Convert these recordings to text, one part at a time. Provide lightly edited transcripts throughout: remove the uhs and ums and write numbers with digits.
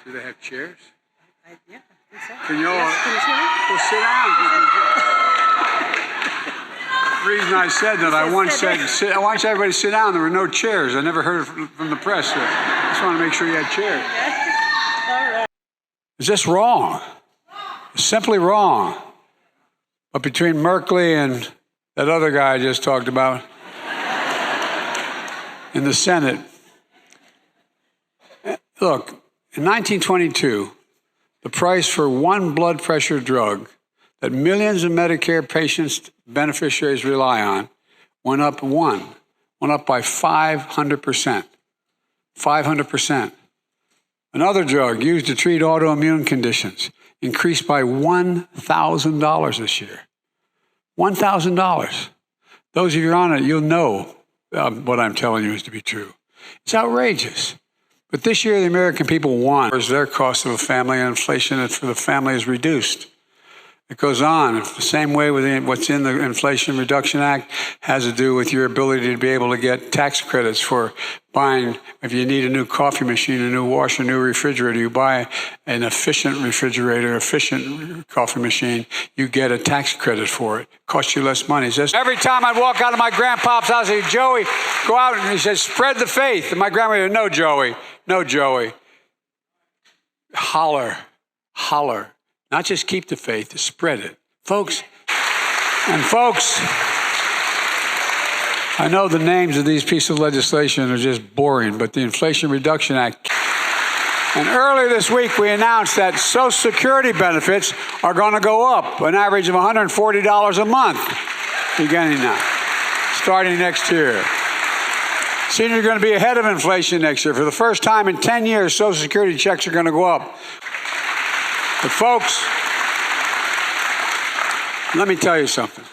Do they have chairs? Yeah, I think so. Can you all Can you see me? well, sit down? The reason I said that, I once said, I want everybody to sit down. There were no chairs. I never heard from the press. So I just want to make sure you had chairs. Okay. All right. It's just wrong. It's simply wrong. But between Merkley and that other guy I just talked about in the Senate, look, in 1922, the price for one blood pressure drug that millions of Medicare patients, beneficiaries rely on, went up by 500%. 500%. Another drug used to treat autoimmune conditions increased by $1,000 this year. $1,000. Those of you on it, you'll know what I'm telling you is to be true. It's outrageous. But this year, the American people want their cost of a family, and inflation for the family is reduced. It goes on. The same way with what's in the Inflation Reduction Act has to do with your ability to be able to get tax credits for buying. If you need a new coffee machine, a new washer, a new refrigerator, you buy an efficient refrigerator, efficient coffee machine, you get a tax credit for it. Costs you less money. Every time I'd walk out of my grandpa's house, I'd say, Joey, go out, and he says, spread the faith. And my grandma would say, no, Joey, no, Joey. Holler. Not just keep the faith, to spread it. Folks, I know the names of these pieces of legislation are just boring, but the Inflation Reduction Act. And earlier this week, we announced that Social Security benefits are going to go up an average of $140 a month, beginning now, starting next year. Seniors are going to be ahead of inflation next year. For the first time in 10 years, Social Security checks are going to go up. But folks, let me tell you something.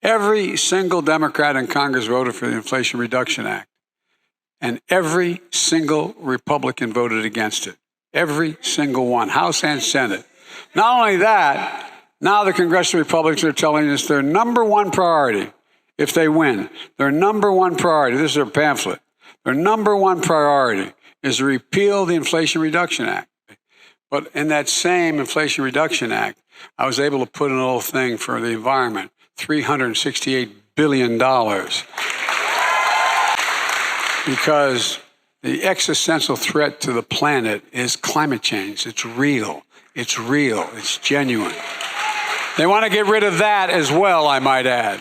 Every single Democrat in Congress voted for the Inflation Reduction Act, and every single Republican voted against it. Every single one, House and Senate. Not only that, now the congressional Republicans are telling us their number one priority, if they win, their number one priority, this is their pamphlet, their number one priority is to repeal the Inflation Reduction Act. But in that same Inflation Reduction Act, I was able to put in a little thing for the environment, $368 billion. Because the existential threat to the planet is climate change. It's real. It's genuine. They want to get rid of that as well, I might add.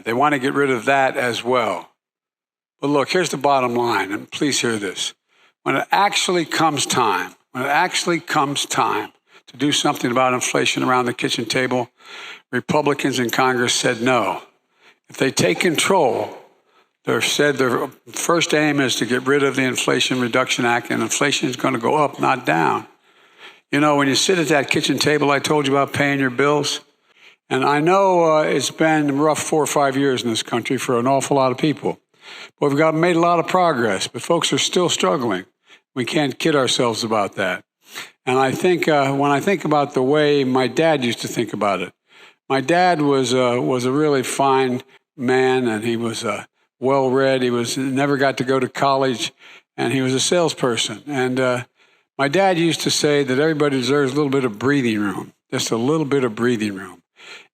They want to get rid of that as well. But look, here's the bottom line, and please hear this. When it actually comes time to do something about inflation around the kitchen table, Republicans in Congress said no. If they take control, they've said their first aim is to get rid of the Inflation Reduction Act, and inflation is going to go up, not down. You know, when you sit at that kitchen table I told you about paying your bills, and I know it's been rough 4 or 5 years in this country for an awful lot of people. But we've made a lot of progress, but folks are still struggling. We can't kid ourselves about that. And I think when I think about the way my dad used to think about it, my dad was a really fine man, and he was well-read. He never got to go to college, and he was a salesperson. And my dad used to say that everybody deserves a little bit of breathing room, just a little bit of breathing room.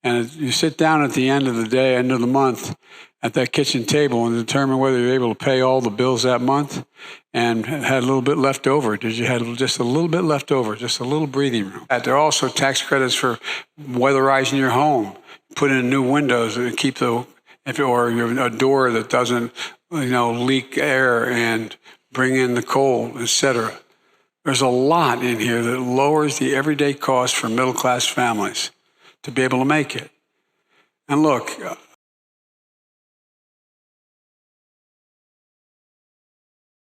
And you sit down at the end of the day, end of the month, at that kitchen table and determine whether you're able to pay all the bills that month and had a little bit left over. Did you have just a little bit left over, just a little breathing room? There are also tax credits for weatherizing your home, put in new windows to keep or a door that doesn't, leak air and bring in the cold, etc. There's a lot in here that lowers the everyday cost for middle-class families to be able to make it. And look,